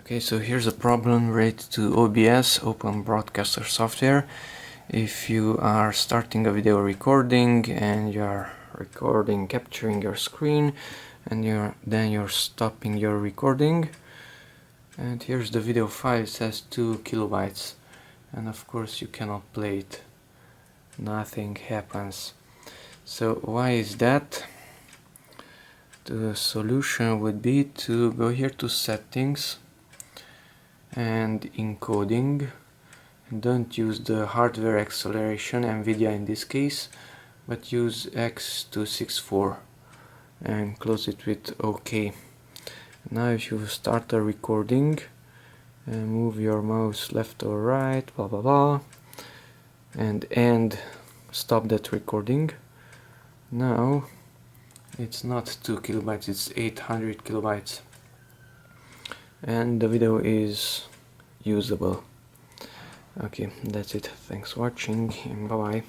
Okay, so here's a problem related to OBS, Open Broadcaster Software. If you are starting a video recording and you are capturing your screen, and then you're stopping your recording, and here's the video file. It says 2 kilobytes, and of course you cannot play it. Nothing happens. So why is that? The solution would be to go here to settings and encoding. Don't use the hardware acceleration, NVIDIA in this case, but use X264 and close it with OK. Now if you start a recording and move your mouse left or right, blah blah blah, and stop that recording. Now it's not 2 kilobytes, it's 800 kilobytes, and the video is usable. Okay, that's it. Thanks for watching, and bye bye.